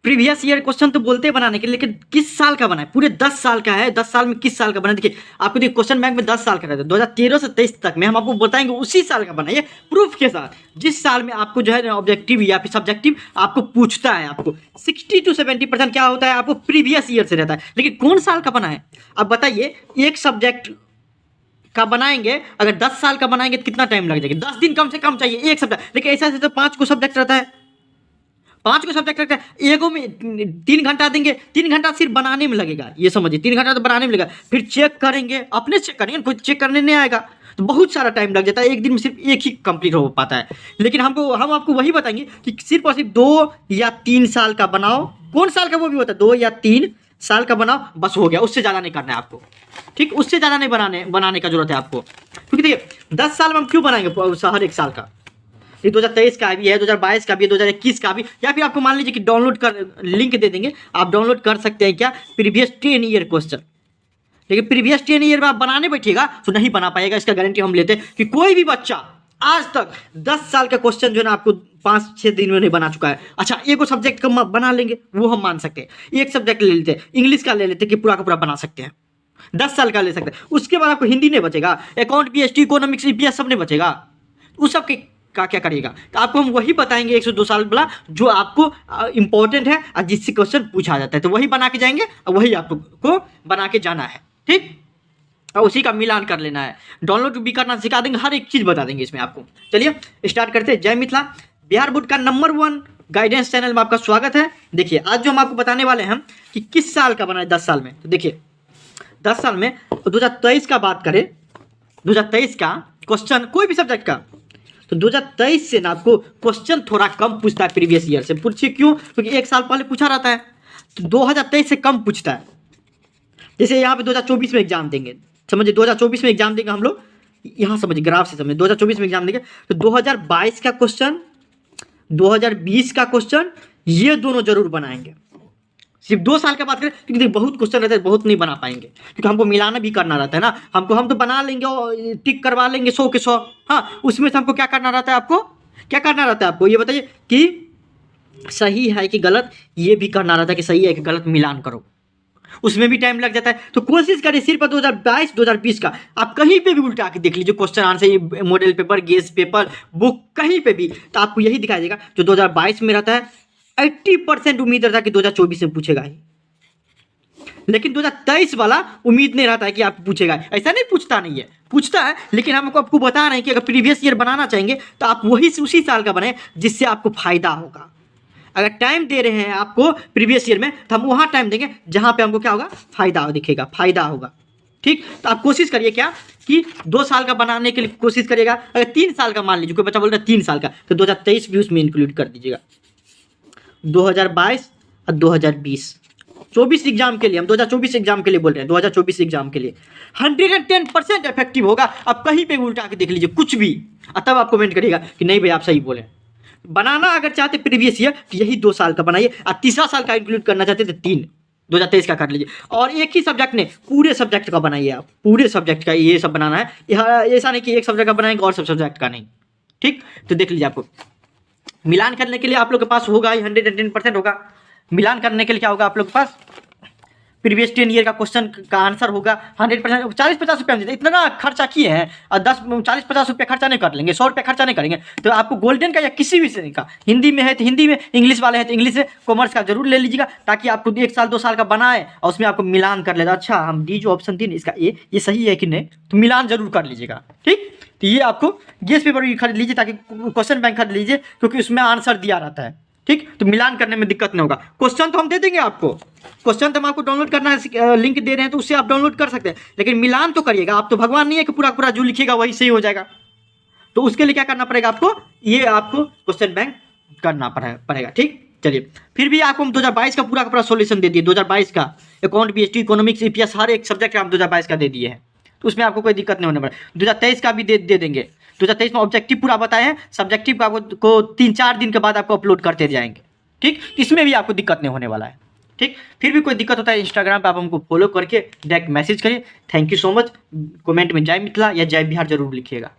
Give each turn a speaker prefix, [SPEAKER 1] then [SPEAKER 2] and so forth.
[SPEAKER 1] Previous year question तो बोलते हैं बनाने के, लेकिन किस साल का बना है, पूरे 10 साल का है, 10 साल में किस साल का बना है। देखिए आपको देखिए क्वेश्चन बैंक में 10 साल का रहता है, 2013 से 23 तक में हम आपको बताएंगे उसी साल का बना है, ये प्रूफ के साथ, जिस साल में आपको जो है ऑब्जेक्टिव या फिर सब्जेक्टिव आपको पूछता है, आपको 60 to 70% क्या होता है आपको प्रीवियस ईयर से रहता है, लेकिन कौन साल का बना है। अब बताइए एक सब्जेक्ट का बनाएंगे, अगर 10 साल का बनाएंगे तो कितना टाइम लग जाएगा, 10 दिन कम से कम चाहिए एक सब्जेक्ट, लेकिन ऐसा ऐसे तो 5 को सब्जेक्ट रहता है, 5 को सब्जेक्ट रहता है, एगो में 3 घंटा देंगे, 3 घंटा सिर्फ बनाने में लगेगा, ये समझिए 3 घंटा तो बनाने में लगेगा, फिर चेक करेंगे, अपने चेक करेंगे, कोई चेक करने नहीं आएगा, तो बहुत सारा टाइम लग जाता है, एक दिन में सिर्फ एक ही कंप्लीट हो पाता है। लेकिन हम आपको वही बताएंगे कि सिर्फ और सिर्फ 2 या 3 साल का बनाओ, कौन साल का वो भी होता है, 2 या 3 साल का बनाओ, बस हो गया, उससे ज़्यादा नहीं करना है आपको, ठीक, उससे ज़्यादा नहीं बनाने का जरूरत है आपको, क्योंकि देखिए 10 साल में हम क्यों बनाएंगे हर एक साल का, ये 2023 का भी है, 2022 का भी है, 2021 का भी, या फिर आपको मान लीजिए कि डाउनलोड कर लिंक दे देंगे, आप डाउनलोड कर सकते हैं क्या, प्रीवियस 10 ईयर क्वेश्चन। लेकिन प्रीवियस 10 ईयर में आप बनाने बैठिएगा तो नहीं बना पाएगा, इसका गारंटी हम लेते हैं कि कोई भी बच्चा आज तक 10 साल का क्वेश्चन जो है ना आपको 5-6 दिन में नहीं बना चुका है। अच्छा एक सब्जेक्ट का बना लेंगे वो हम मान सकते हैं, एक सब्जेक्ट ले लेते हैं, इंग्लिश का ले लेते हैं कि पूरा का पूरा बना सकते हैं, 10 साल का ले सकते हैं, उसके बाद आपको हिंदी नहीं बचेगा, अकाउंट BST इकोनॉमिक्स EPS सब नहीं बचेगा, उस सब के का क्या करिएगा, तो आपको हम वही बताएंगे 1 से 2 साल वाला जो आपको इंपॉर्टेंट है और जिससे क्वेश्चन पूछा जाता है, तो वही बना के जाएंगे और वही आपको बना के जाना है, ठीक, और उसी का मिलान कर लेना है, डाउनलोड भी करना सिखा देंगे, हर एक चीज़ बता देंगे इसमें आपको। चलिए स्टार्ट करते हैं। जय मिथिला, बिहार बोर्ड का नंबर 1 गाइडेंस चैनल में आपका स्वागत है। देखिए आज जो हम आपको बताने वाले हैं कि किस साल का बना है 10 साल में, तो देखिए 10 साल में 2023 का बात करें, 2023 का क्वेश्चन कोई भी सब्जेक्ट का, तो 2023 से ना आपको क्वेश्चन थोड़ा कम पूछता है प्रीवियस ईयर से। पूछिए क्यों, क्योंकि एक साल पहले पूछा रहता है, तो 2023 से कम पूछता है। जैसे यहाँ पे 2024 में एग्जाम देंगे, समझिए 2024 में एग्जाम देंगे हम लोग, यहाँ समझिए ग्राफ से समझिए 2024 में एग्जाम देंगे, तो 2022 का क्वेश्चन, 2020 का क्वेश्चन, ये दोनों जरूर बनाएंगे। सिर्फ 2 साल का बात करें क्योंकि बहुत क्वेश्चन रहते हैं, बहुत नहीं बना पाएंगे, क्योंकि हमको मिलाना भी करना रहता है ना, हम तो बना लेंगे और टिक करवा लेंगे 100 के 100, हाँ उसमें से हमको क्या करना रहता है, आपको क्या करना रहता है, आपको ये बताइए कि सही है कि गलत, ये भी करना रहता है कि सही है कि गलत, मिलान करो, उसमें भी टाइम लग जाता है। तो कोशिश करिए सिर्फ 2022 2020 का आप कहीं पे भी उल्टा के देख लीजिए क्वेश्चन आंसर, ये model paper, guess paper, book, कहीं पे भी, तो आपको यही दिखाई देगा जो 2022 में रहता है 80% उम्मीद रहता है कि 2024 में पूछेगा ही, लेकिन 2023 वाला उम्मीद नहीं रहता है कि आप पूछेगा, ऐसा नहीं, पूछता नहीं है, पूछता है, लेकिन हम आपको बता रहे हैं कि अगर प्रीवियस ईयर बनाना चाहेंगे तो आप वही उसी साल का बनाए जिससे आपको फायदा होगा। अगर टाइम दे रहे हैं आपको प्रीवियस ईयर में तो हम वहाँ टाइम देंगे जहाँ पे हमको क्या होगा, फायदा दिखेगा, फायदा होगा, ठीक। तो आप कोशिश करिए क्या कि 2 साल का बनाने के लिए कोशिश करिएगा। अगर 3 साल का मान लीजिए कोई बच्चा बोल रहा है 3 साल का, तो 2023 भी उसमें इंक्लूड कर दीजिएगा, 2022 और 2020, 24 एग्जाम के लिए, हम 2024 एग्जाम के लिए बोल रहे हैं, 2024 एग्जाम के लिए 110% इफेक्टिव होगा। आप कहीं पे उल्टा के देख लीजिए कुछ भी, तब आप कमेंट करिएगा कि नहीं भाई आप सही बोले। बनाना अगर चाहते प्रीवियस ईयर तो यही 2 साल का बनाइए, और तीसरा साल का इंक्लूड करना चाहते तो 2023 का कर लीजिए, और एक ही सब्जेक्ट ने पूरे सब्जेक्ट का बनाइए, आप पूरे सब्जेक्ट का ये सब बनाना है, ऐसा नहीं कि एक सब्जेक्ट का बनाएंगे और सब सब्जेक्ट का नहीं, ठीक। तो देख लीजिए आपको मिलान करने के लिए आप लोग के पास होगा ही 110% होगा। मिलान करने के लिए क्या होगा आप लोग के पास, प्रीवियस 10 ईयर का क्वेश्चन का आंसर होगा 100%, 40-50 रुपये हम देते, इतना ना खर्चा किए हैं और 40-50 रुपये खर्चा नहीं कर लेंगे, 100 रुपये खर्चा नहीं करेंगे, तो आपको गोल्डन का या किसी भी का, हिंदी में है तो हिंदी में, इंग्लिश वाले हैं तो इंग्लिश में, कॉमर्स का जरूर ले लीजिएगा, ताकि आपको 1 साल 2 साल का बनाए और उसमें आपको मिलान कर लेगा। अच्छा हम डी जो ऑप्शन थी इसका ये सही है कि नहीं, तो मिलान जरूर कर लीजिएगा, ठीक। तो ये आपको गेस पेपर भी खरीद लीजिए, ताकि क्वेश्चन बैंक खरीद लीजिए, क्योंकि उसमें आंसर दिया रहता है, ठीक। तो मिलान करने में दिक्कत नहीं होगा। क्वेश्चन तो हम दे देंगे आपको, क्वेश्चन तो हम आपको डाउनलोड करना है, लिंक दे रहे हैं तो उससे आप डाउनलोड कर सकते हैं, लेकिन मिलान तो करिएगा। आप तो भगवान नहीं है कि पूरा पूरा जो लिखिएगा वही सही हो जाएगा, तो उसके लिए क्या करना पड़ेगा आपको, ये आपको क्वेश्चन बैंक करना पड़ेगा, ठीक। चलिए फिर भी आपको हम 2022 का पूरा सोल्यूशन दे दिए, 2022 का अकाउंट BST इकोनॉमिक्स EPS हर एक सब्जेक्ट का हम 2022 का दे दिए हैं, तो उसमें आपको कोई दिक्कत नहीं होने वाला। 2023 का भी दे देंगे, 2023 में ऑब्जेक्टिव पूरा बताए हैं, सब्जेक्टिव का को 3-4 दिन के बाद आपको अपलोड करते जाएंगे, ठीक। इसमें भी आपको दिक्कत नहीं होने वाला है, ठीक। फिर भी कोई दिक्कत होता है इंस्टाग्राम पे आप हमको फॉलो करके डायरेक्ट मैसेज करिए। Thank you so much. Comment में जय मिथिला या जय बिहार जरूर लिखिएगा।